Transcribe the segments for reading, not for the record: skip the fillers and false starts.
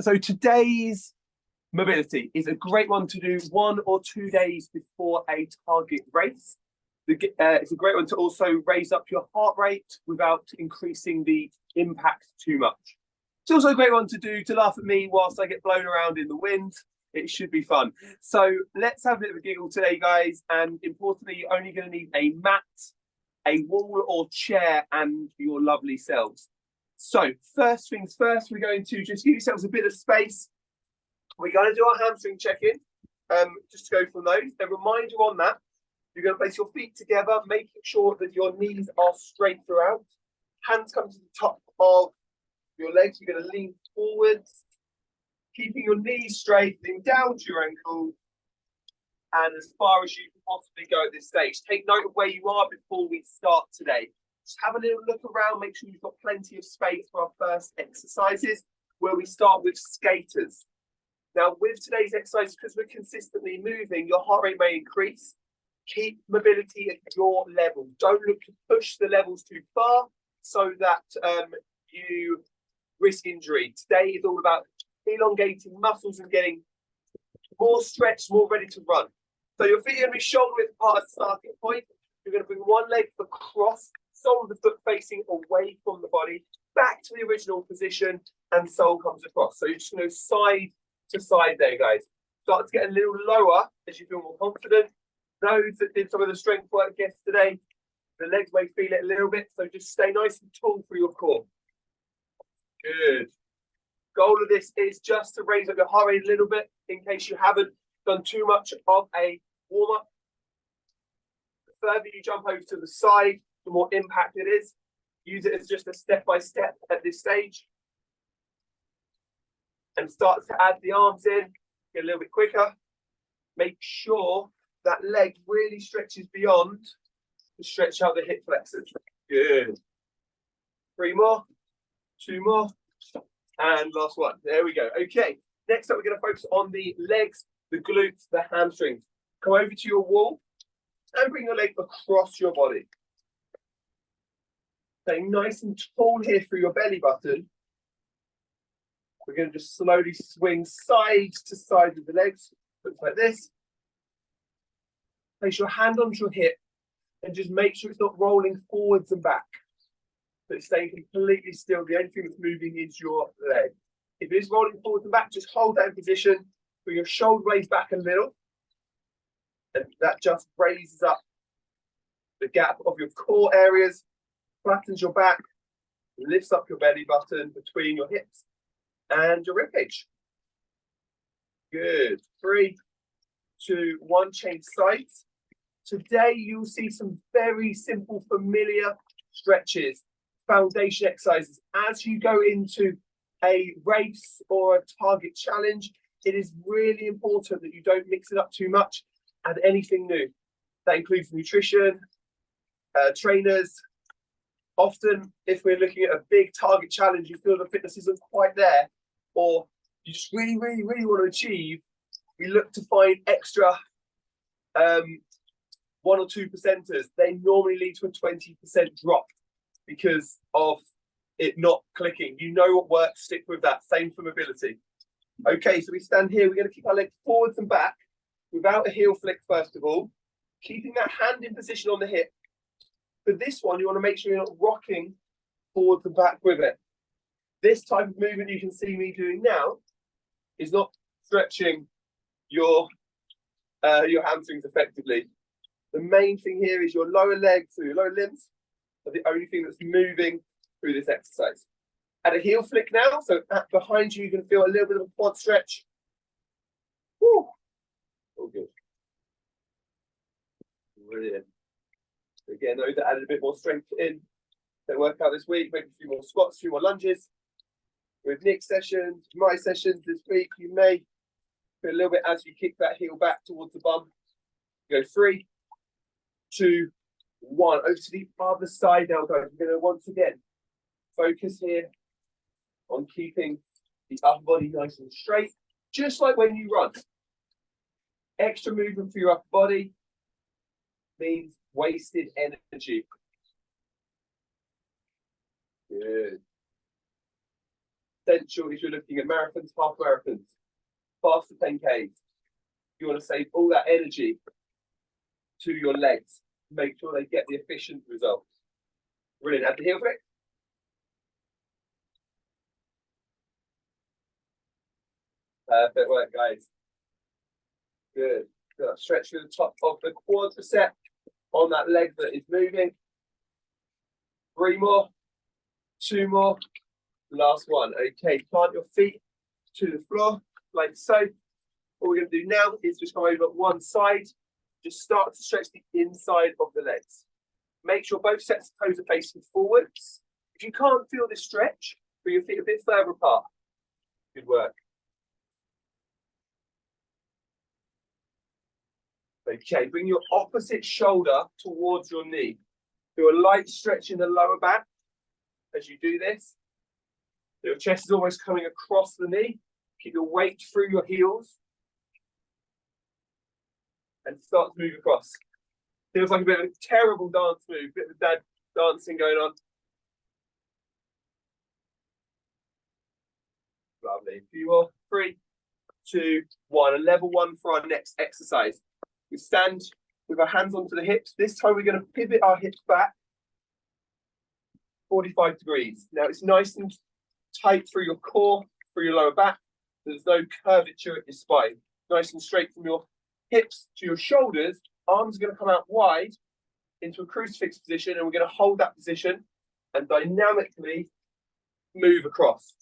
So today's mobility is a great one to do 1 or 2 days before a target race. It's a great one to also raise up your heart rate without increasing the impact too much. It's also a great one to do to laugh at me whilst I get blown around in the wind. It should be fun. So let's have a bit of a giggle today, guys. And importantly, you're only going to need a mat, a wall or chair, and your lovely selves. So first things first, we're going to just give yourselves a bit of space. We're going to do our hamstring check-in, just to go from those. A reminder on that, you're going to place your feet together, making sure that your knees are straight throughout. Hands come to the top of your legs. You're going to lean forwards, keeping your knees straight, lean down to your ankles, and as far as you can possibly go at this stage. Take note of where you are before we start today. Just have a little look around, make sure you've got plenty of space for our first exercises, where we start with skaters. Now, with today's exercise, because we're consistently moving, your heart rate may increase. Keep mobility at your level. Don't look to push the levels too far so that you risk injury. Today is all about elongating muscles and getting more stretched, more ready to run. So your feet are going to be shoulder width apart at the starting point. You're going to bring one leg across, sole of the foot facing away from the body, back to the original position, and sole comes across. So you're just going to go side to side there, guys. Start to get a little lower as you feel more confident. Those that did some of the strength work yesterday, the legs may feel it a little bit, so just stay nice and tall for your core. Good. Goal of this is just to raise up your heart rate a little bit in case you haven't done too much of a warm-up. The further you jump over to the side, the more impact it is. Use it as just a step-by-step at this stage. And start to add the arms in, get a little bit quicker. Make sure that leg really stretches beyond to stretch out the hip flexors. Good. 3 more, 2 more, and last one. There we go. Okay, next up we're going to focus on the legs, the glutes, the hamstrings. Come over to your wall and bring your leg across your body. Staying nice and tall here through your belly button. We're going to just slowly swing side to side with the legs. Looks like this. Place your hand onto your hip and just make sure it's not rolling forwards and back. But it's staying completely still. The only thing that's moving is your leg. If it is rolling forwards and back, just hold that in position. Bring your shoulder blades back a little. And that just raises up the gap of your core areas, flattens your back, lifts up your belly button between your hips and your ribcage. Good. 3, 2, 1, change sides. Today you'll see some very simple, familiar stretches, foundation exercises. As you go into a race or a target challenge, it is really important that you don't mix it up too much. Add anything new. That includes nutrition, trainers. Often, if we're looking at a big target challenge, you feel the fitness isn't quite there, or you just really, really, really want to achieve, we look to find extra 1 or 2 percenters. They normally lead to a 20% drop because of it not clicking. You know what works, stick with that. Same for mobility. Okay, so we stand here. We're going to keep our legs forwards and back without a heel flick, first of all. Keeping that hand in position on the hip. For this one, you want to make sure you're not rocking forwards and back with it. This type of movement you can see me doing now is not stretching your hamstrings effectively. The main thing here is your lower legs or your lower limbs are the only thing that's moving through this exercise. Add a heel flick now, so behind you, you can feel a little bit of a quad stretch. Woo. All good. Brilliant. Again, those that added a bit more strength in their workout this week, maybe a few more squats, a few more lunges. With Nick's sessions, my sessions this week, you may feel a little bit as you kick that heel back towards the bum. Go 3, 2, 1. Over to the other side now, guys. We're going to once again focus here on keeping the upper body nice and straight, just like when you run. Extra movement for your upper body means wasted energy. Good. essential if you're looking at marathons, half marathons, faster 10Ks. You want to save all that energy to your legs. Make sure they get the efficient results. Brilliant. Add the heel flick. Perfect work, guys. Good. Good. Stretch through the top of the quadricep on that leg that is moving. 3 more. 2 more. Last one. Okay, plant your feet to the floor like so. What we're going to do now is just come over one side. Just start to stretch the inside of the legs. Make sure both sets of toes are facing forwards. If you can't feel this stretch, bring your feet a bit further apart. Good work. Okay, bring your opposite shoulder towards your knee. Do a light stretch in the lower back as you do this. Your chest is almost coming across the knee. Keep your weight through your heels. And start to move across. Feels like a bit of a terrible dance move, bit of dad dancing going on. Lovely. A few more. 3, 2, 1. A level 1 for our next exercise. We stand with our hands onto the hips. This time we're going to pivot our hips back 45 degrees. Now it's nice and tight through your core, through your lower back. There's no curvature at your spine. Nice and straight from your hips to your shoulders. Arms are going to come out wide into a crucifix position, and we're going to hold that position and dynamically move across.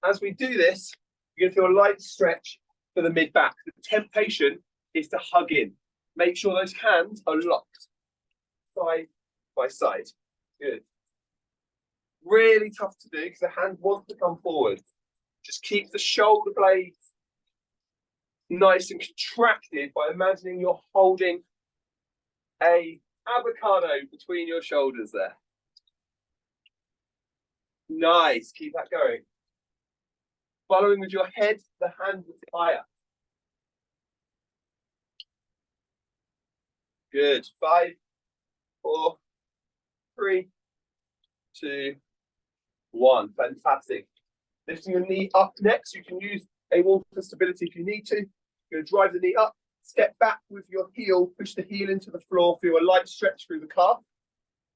As we do this, you're going to feel a light stretch for the mid-back. The temptation is to hug in. Make sure those hands are locked side by side. Good. Really tough to do because the hand wants to come forward. Just keep the shoulder blades nice and contracted by imagining you're holding a avocado between your shoulders there. Nice. Keep that going. Following with your head, the hand is higher. Good. 5, 4, 3, 2, 1. Fantastic. Lifting your knee up next. You can use a wall for stability if you need to. You're going to drive the knee up, step back with your heel, push the heel into the floor, feel a light stretch through the calf,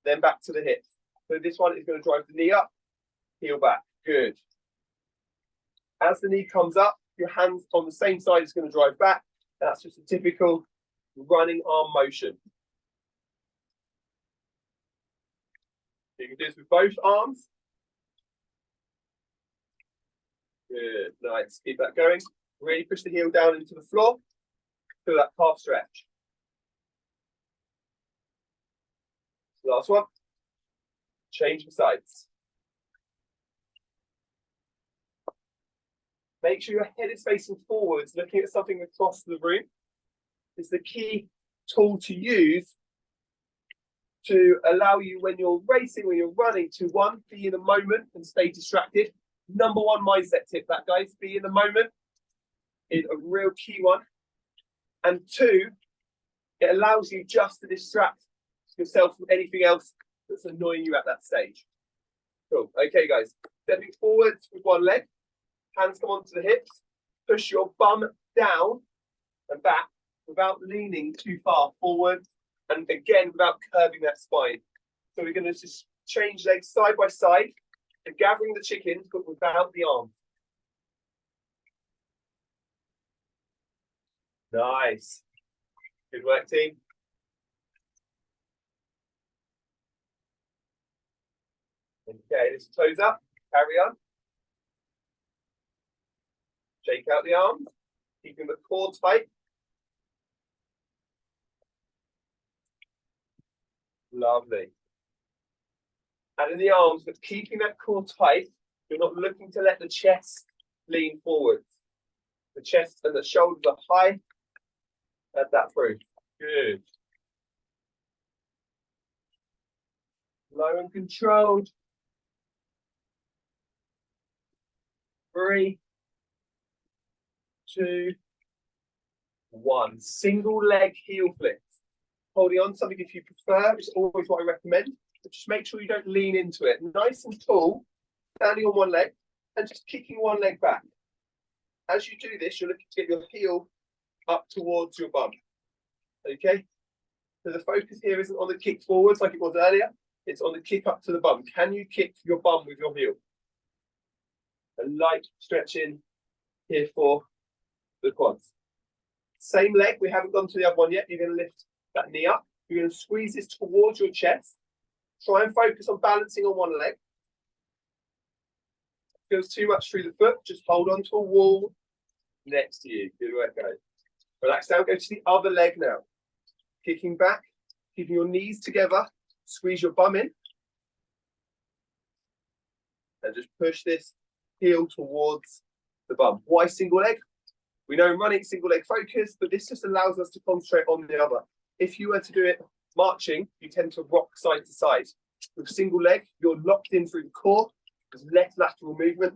then back to the hips. So this one is going to drive the knee up, heel back. Good. As the knee comes up, your hands on the same side is going to drive back. That's just a typical running arm motion. You can do this with both arms. Good, nice. Keep that going. Really push the heel down into the floor. Feel that calf stretch. Last one. Change the sides. Make sure your head is facing forwards, looking at something across the room. It's the key tool to use to allow you when you're racing, when you're running, to 1, be in the moment and stay distracted. Number 1 mindset tip, that guys, be in the moment is a real key one. And 2, it allows you just to distract yourself from anything else that's annoying you at that stage. Cool. Okay, guys, stepping forwards with one leg, hands come onto the hips, push your bum down and back without leaning too far forward, and again without curving that spine. So we're going to just change legs side by side, and gathering the chickens but without the arms. Nice. Good work, team. Okay, let's toes up, carry on. Shake out the arms, keeping the core tight. Lovely. And in the arms, but keeping that core tight, you're not looking to let the chest lean forward. The chest and the shoulders are high. Add that through. Good. Low and controlled. 3, 2, 1. Single leg heel flips. Holding on to something if you prefer, it's always what I recommend. But just make sure you don't lean into it. Nice and tall, standing on one leg. and just kicking one leg back. As you do this, you're looking to get your heel up towards your bum. Okay? So the focus here isn't on the kick forwards like it was earlier. It's on the kick up to the bum. Can you kick your bum with your heel? A light stretching here for the quads. Same leg. We haven't gone to the other one yet. You're going to lift that knee up. You're going to squeeze this towards your chest. Try and focus on balancing on one leg. Feels too much through the foot. Just hold on to a wall next to you. Good work, guys. Relax down. Go to the other leg now. Kicking back, keeping your knees together. Squeeze your bum in. And just push this heel towards the bum. Why single leg? We know in running, single leg focus, but this just allows us to concentrate on the other. If you were to do it marching, you tend to rock side to side. With single leg, you're locked in through the core. There's less lateral movement,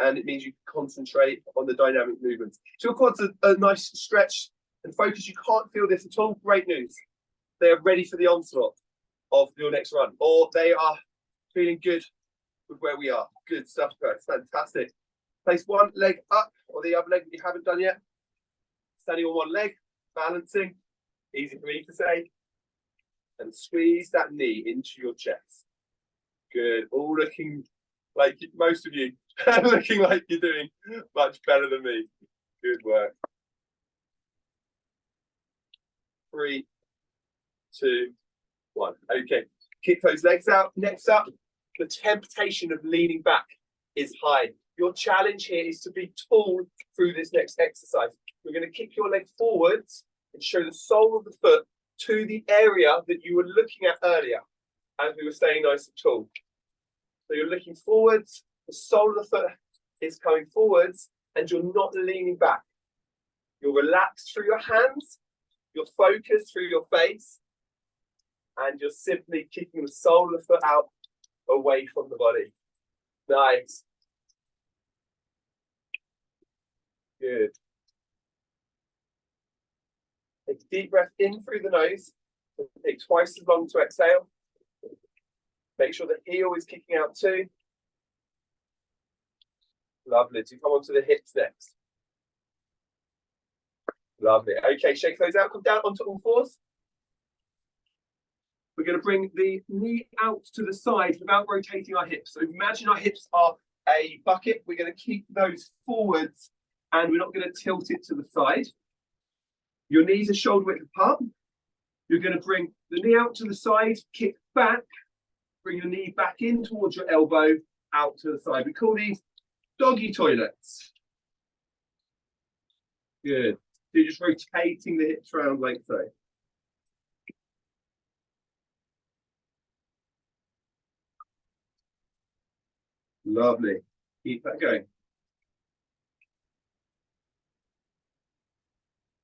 and it means you can concentrate on the dynamic movements. So your quads are a nice stretch and focus. You can't feel this at all. Great news. They are ready for the onslaught of your next run, or they are feeling good with where we are. Good stuff, guys. Fantastic. Place one leg up, or the other leg that you haven't done yet. Standing on one leg, balancing. Easy for me to say. And squeeze that knee into your chest. Good. All looking like most of you looking like you're doing much better than me. Good work. 3, 2, 1. Okay. Kick those legs out. Next up, the temptation of leaning back is high. Your challenge here is to be tall through this next exercise. We're going to kick your leg forwards and show the sole of the foot to the area that you were looking at earlier as we were staying nice and tall. So you're looking forwards, the sole of the foot is coming forwards, and you're not leaning back. You're relaxed through your hands, you're focused through your face, and you're simply kicking the sole of the foot out away from the body. Nice. Good. Take a deep breath in through the nose. Take twice as long to exhale. Make sure the heel is kicking out too. Lovely. To come onto the hips next. Lovely. Okay, shake those out. Come down onto all fours. We're going to bring the knee out to the side without rotating our hips. So imagine our hips are a bucket. We're going to keep those forwards and we're not going to tilt it to the side. Your knees are shoulder width apart. You're going to bring the knee out to the side, kick back, bring your knee back in towards your elbow, out to the side. We call these doggy toilets. Good. So you're just rotating the hips around like so. Lovely. Keep that going.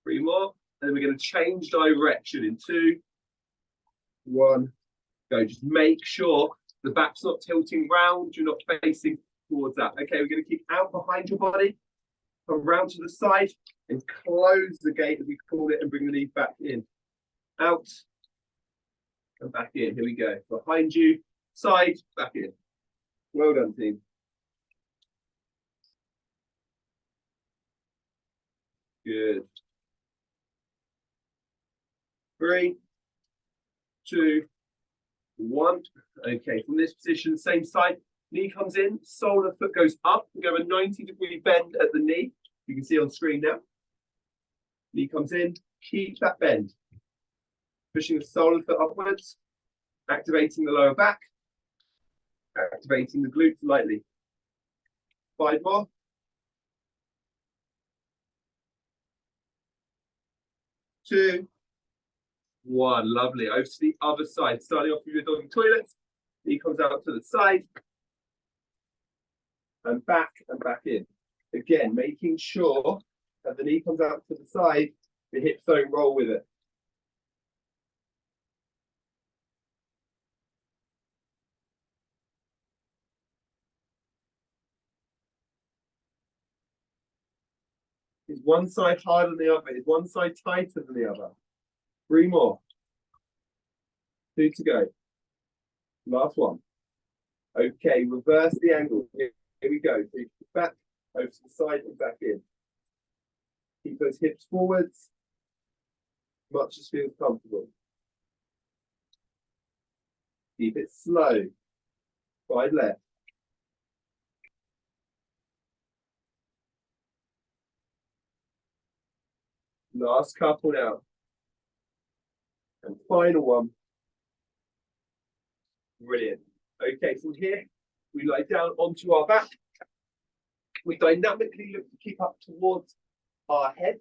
3 more. And then we're going to change direction in 2, 1, go. Just make sure the back's not tilting round. You're not facing towards that. Okay, we're going to keep out behind your body. Come round to the side and close the gate, as we call it, and bring the knee back in. Out and back in. Here we go. Behind you, side, back in. Well done, team. Good. 3, 2, 1. Okay, from this position, same side. Knee comes in, sole of the foot goes up. We go a 90-degree bend at the knee. You can see on screen now. Knee comes in, keep that bend. Pushing the sole of the foot upwards, activating the lower back, activating the glutes lightly. 5 more. 2, 1. Lovely. Over to the other side. Starting off with your doggy toilet. Knee comes out to the side. And back in. Again, making sure that the knee comes out to the side, the hips don't roll with it. Is one side harder than the other? Is one side tighter than the other? 3 more. 2 to go. Last one. Okay, reverse the angle. Here we go. So back, over to the side and back in. Keep those hips forwards. Much as feels comfortable. Keep it slow. Side left. Last couple now. And final one. Brilliant. Okay, from here, we lie down onto our back. We dynamically look to keep up towards our head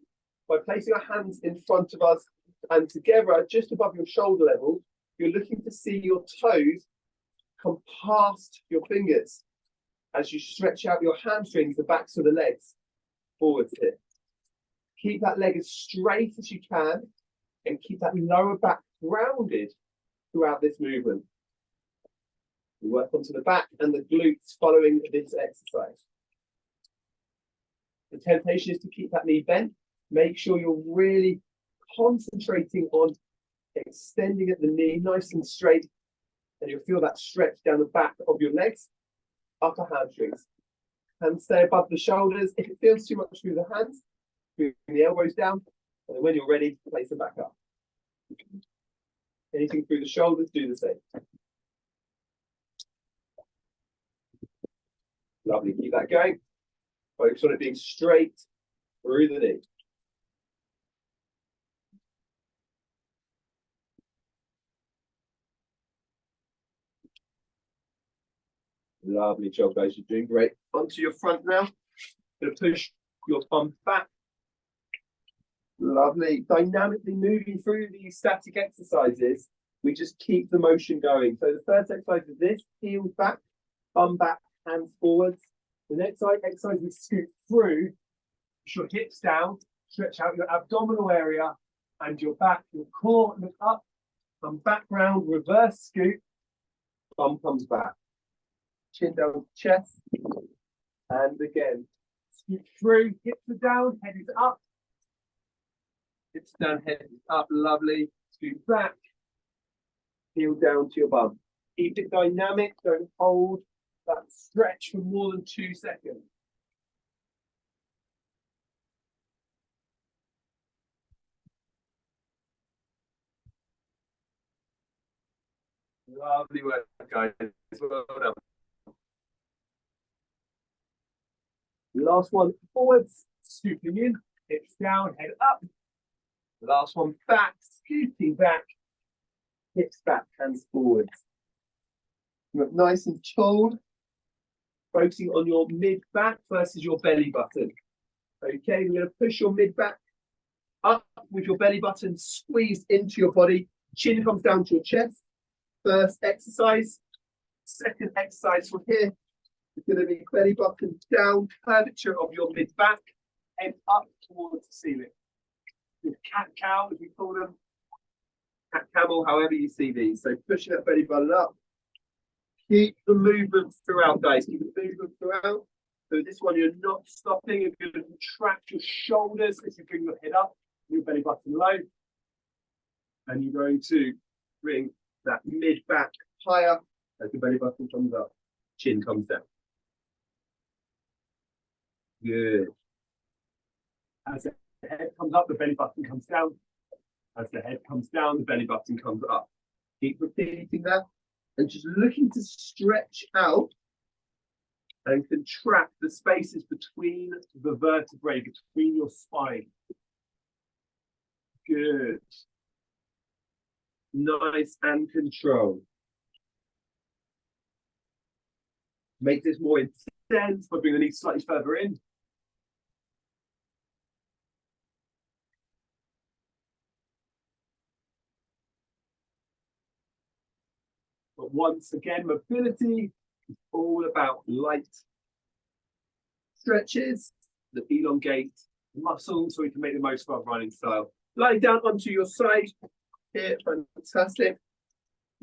by placing our hands in front of us and together just above your shoulder level. You're looking to see your toes come past your fingers as you stretch out your hamstrings, the backs of the legs forwards here. Keep that leg as straight as you can and keep that lower back grounded throughout this movement. We work onto the back and the glutes following this exercise. The temptation is to keep that knee bent. Make sure you're really concentrating on extending at the knee nice and straight, and you'll feel that stretch down the back of your legs, upper hamstrings. Hands stay above the shoulders. If it feels too much through the hands, bring the elbows down, and then when you're ready, place them back up. Anything through the shoulders, do the same. Lovely, keep that going. Focus on it being straight through the knee. Lovely job, guys. You're doing great. Onto your front now. Going to push your bum back. Lovely. Dynamically moving through these static exercises, we just keep the motion going. So the first exercise is this, heels back, bum back, hands forwards. The next exercise we scoot through, push your hips down, stretch out your abdominal area and your back, your core, look up, come back round, reverse scoot, bum comes back. Chin down to chest, and again, scoot through, hips are down, head is up, hips down, head is up, lovely, scoot back, heel down to your bum. Keep it dynamic, don't hold that stretch for more than 2 seconds. Lovely work, guys. Well done. Last one, forwards, scooping in, hips down, head up. Last one, back, scooting back, hips back, hands forwards. Look nice and tall, focusing on your mid-back versus your belly button. Okay, we're going to push your mid-back up with your belly button squeezed into your body. Chin comes down to your chest. First exercise. Second exercise from here. It's going to be belly button down, curvature of your mid-back, head up towards the ceiling. With cat-cow, as we call them, cat-camel, however you see these. So pushing that belly button up. Keep the movement throughout, guys. Keep the movement throughout. So this one, you're not stopping. You're going to contract your shoulders as you bring your head up, your belly button low. And you're going to bring that mid-back higher as the belly button comes up, chin comes down. Good. As the head comes up, the belly button comes down. As the head comes down, the belly button comes up. Keep repeating that and just looking to stretch out and contract the spaces between the vertebrae, between your spine. Good. Nice and controlled. Make this more intense by bringing the knees slightly further in. But once again, mobility is all about light stretches that elongate muscles so we can make the most of our running style. Lie down onto your side here, fantastic.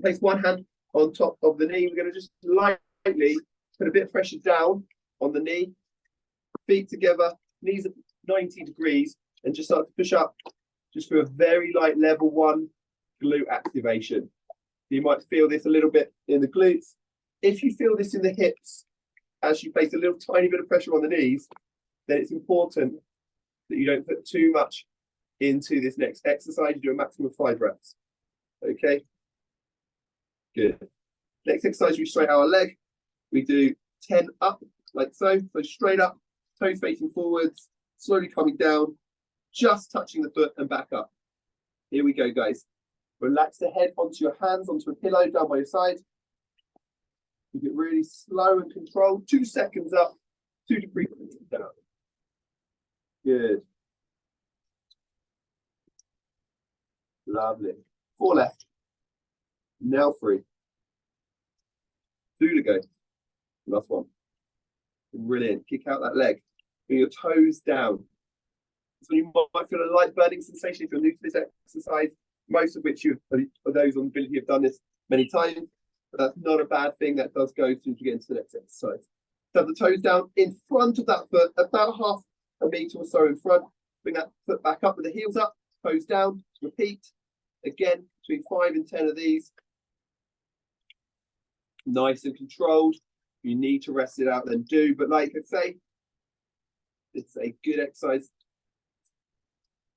Place one hand on top of the knee. We're going to just lightly put a bit of pressure down on the knee, feet together, knees at 90 degrees, and just start to push up just for a very light level 1 glute activation. You might feel this a little bit in the glutes. If you feel this in the hips as you place a little tiny bit of pressure on the knees, then it's important that you don't put too much into this next exercise. You do a maximum of 5 reps. Okay, good. Next exercise, we straighten our leg. We do 10 up, like so. So straight up, toes facing forwards, slowly coming down, just touching the foot and back up. Here we go, guys. Relax the head onto your hands, onto a pillow down by your side. Keep it really slow and controlled. 2 seconds up, 2 to 3 seconds down. Good. Lovely. 4 left. Now 3. 2 to go. Last one. Brilliant. Kick out that leg. Bring your toes down. So you might feel a light burning sensation if you're new to this exercise, most of which you, for those on ability, have done this many times. But that's not a bad thing. That does go through to get into the next exercise. So have the toes down in front of that foot, about half a meter or so in front. Bring that foot back up with the heels up, toes down. Repeat. Again, between 5 and 10 of these. Nice and controlled. If you need to rest it out, then do. But like I say, it's a good exercise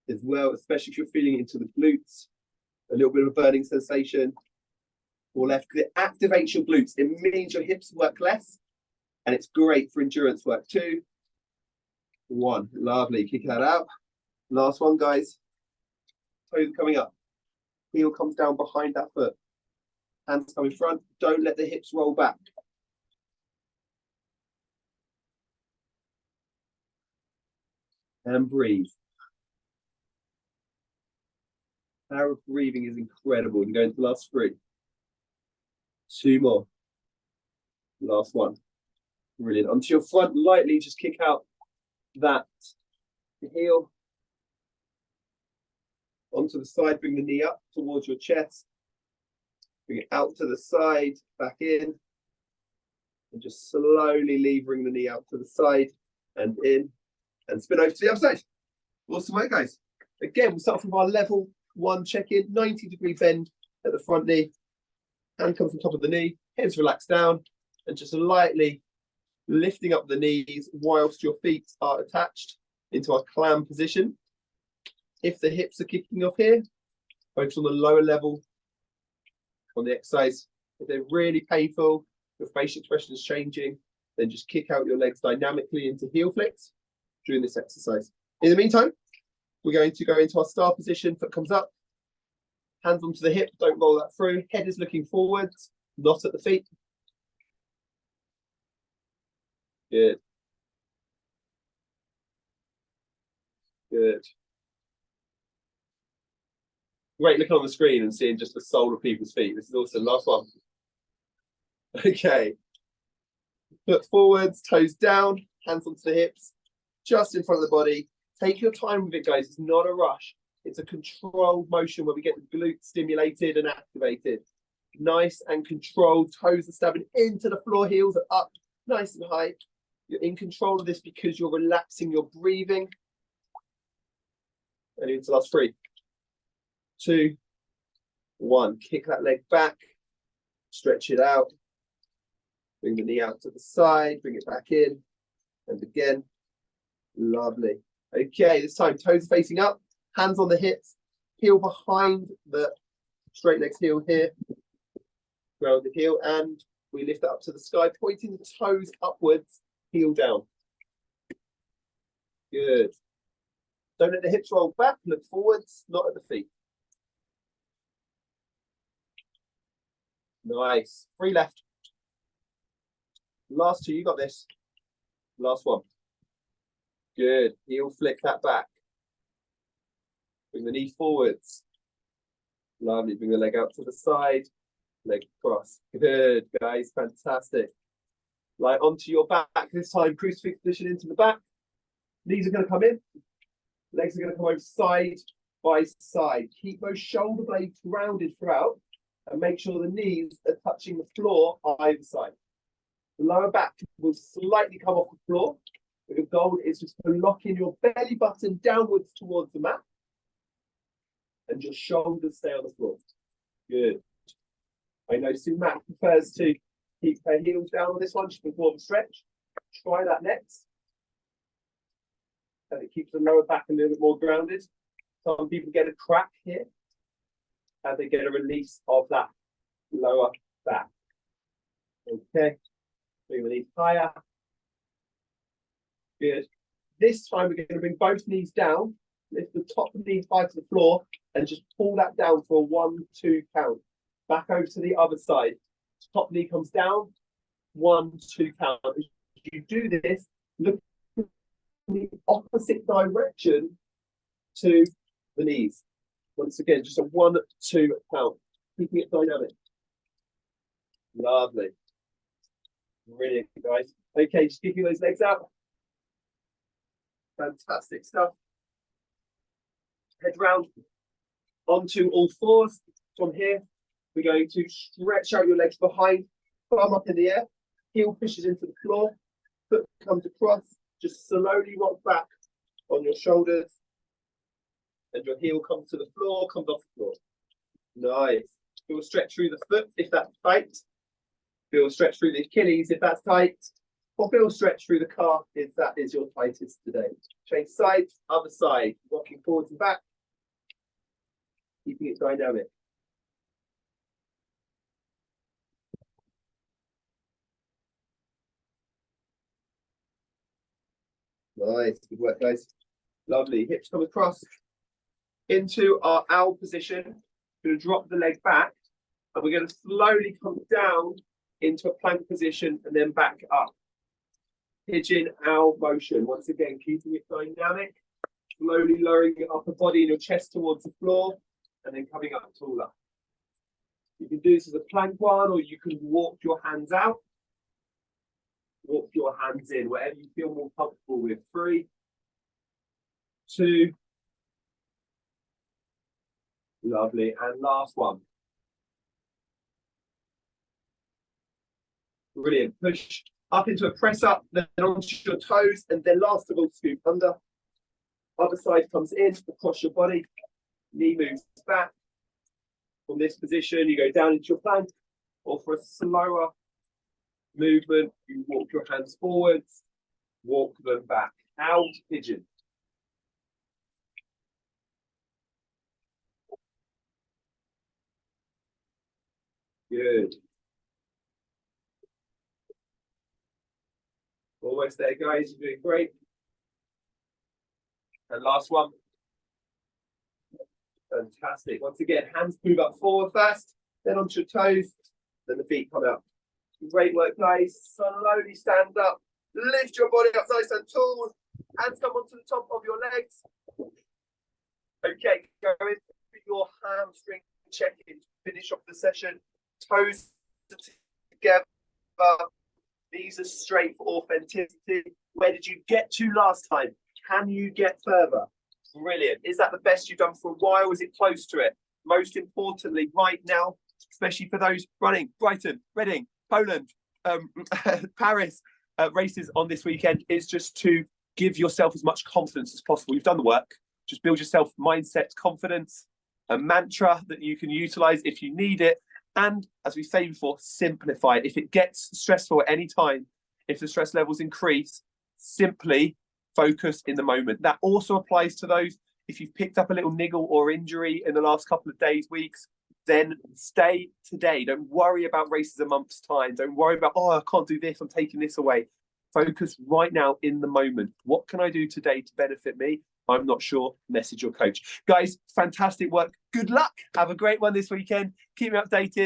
as well, especially if you're feeling it into the glutes. A little bit of a burning sensation. Or left, because it activates your glutes. It means your hips work less. And it's great for endurance work too. 1. Lovely. Kick that out. Last one, guys. Toes coming up. Heel comes down behind that foot. Hands come in front. Don't let the hips roll back. And breathe. Power of breathing is incredible. And go into the last 3. 2 more. Last one. Brilliant. Onto your front, lightly just kick out that heel. Onto the side, bring the knee up towards your chest. Bring it out to the side, back in. And just slowly levering the knee out to the side and in. And spin over to the other side. Awesome work, guys. Again, we'll start from our level 1 check-in. 90-degree bend at the front knee. Hand comes on top of the knee. Head's relaxed down. And just lightly lifting up the knees whilst your feet are attached into our clam position. If the hips are kicking off here, focus on the lower level on the exercise. If they're really painful, your facial expression is changing, then just kick out your legs dynamically into heel flicks during this exercise. In the meantime, we're going to go into our star position. Foot comes up, hands onto the hip, don't roll that through. Head is looking forwards, not at the feet. Good. Good. Great looking on the screen and seeing just the sole of people's feet. This is awesome. Last one. Okay. Foot forwards, toes down, hands onto the hips, just in front of the body. Take your time with it, guys. It's not a rush. It's a controlled motion where we get the glutes stimulated and activated. Nice and controlled. Toes are stabbing into the floor, heels are up, nice and high. You're in control of this because you're relaxing your breathing. And into the last 3, 2, 1. Kick that leg back, stretch it out. Bring the knee out to the side, bring it back in, and again. Lovely. Okay, this time toes facing up, hands on the hips, heel behind the straight legs heel here, grounded heel, and we lift it up to the sky, pointing the toes upwards, heel down. Good. Don't let the hips roll back, look forwards, not at the feet. Nice. 3 left. Last 2, you got this. Last one. Good. Heel flick that back. Bring the knee forwards. Lovely. Bring the leg out to the side. Leg across. Good, guys. Fantastic. Lie onto your back. This time, crucifix position into the back. Knees are going to come in. Legs are going to come over side by side. Keep those shoulder blades grounded throughout and make sure the knees are touching the floor either side. The lower back will slightly come off the floor. But your goal is just to lock in your belly button downwards towards the mat and your shoulders stay on the floor. Good. I know Sue Matt prefers to keep her heels down on this one. She can more of a stretch. try that next. And it keeps the lower back a little bit more grounded. Some people get a crack here, and they get a release of that lower back. Okay, bring the knees higher. Good. This time we're going to bring both knees down, lift the top of the knee high to the floor, and just pull that down for a 1-2 count. Back over to the other side. Top knee comes down, 1-2 count. As you do this, look in the opposite direction to the knees. Once again, just a 1-2 count, keeping it dynamic. Lovely. Brilliant, guys. Okay, just kicking those legs out. Fantastic stuff. Head round onto all fours. From here, we're going to stretch out your legs behind, thumb up in the air, heel pushes into the floor, foot comes across, just slowly rock back on your shoulders, and your heel comes to the floor, comes off the floor. Nice. Feel a stretch through the foot if that's tight. Feel a stretch through the Achilles if that's tight. Or feel a stretch through the calf if that is your tightest today. Change sides, other side, rocking forwards and back, keeping it dynamic. Nice, good work, guys. Lovely. Hips come across into our owl position. We're going to drop the leg back, and we're going to slowly come down into a plank position and then back up. Pigeon owl motion. Once again, keeping it dynamic, slowly lowering your upper body and your chest towards the floor, and then coming up taller. You can do this as a plank one, or you can walk your hands out, walk your hands in, whatever you feel more comfortable with. 3, 2, lovely, and last one. Brilliant. Push up into a press up, then onto your toes, and then last of all, scoop under. Other side comes in across your body. Knee moves back. From this position, you go down into your plank, or for a slower movement, you walk your hands forwards, walk them back. Owl to pigeon. Good. Almost there, guys. You're doing great. And last one. Fantastic. Once again, hands move up forward first, then onto your toes, then the feet come out. Great work, guys. Slowly stand up. Lift your body up nice and tall. Hands come onto the top of your legs. Okay, go in for your hamstring check-in. Finish off the session. Toes together. Knees are straight for authenticity. Where did you get to last time? Can you get further? Brilliant. Is that the best you've done for a while? Is it close to it? Most importantly, right now, especially for those running Brighton, Reading, Poland, Paris races on this weekend, is just to give yourself as much confidence as possible. You've done the work. Just build yourself mindset, confidence, a mantra that you can utilize if you need it. And as we say before, simplify it. If it gets stressful at any time, if the stress levels increase, simply focus in the moment. That also applies to those, if you've picked up a little niggle or injury in the last couple of days, weeks, then stay today. Don't worry about races a month's time. Don't worry about, oh, I can't do this, I'm taking this away. Focus right now in the moment. What can I do today to benefit me? I'm not sure. Message your coach. Guys, fantastic work. Good luck. Have a great one this weekend. Keep me updated.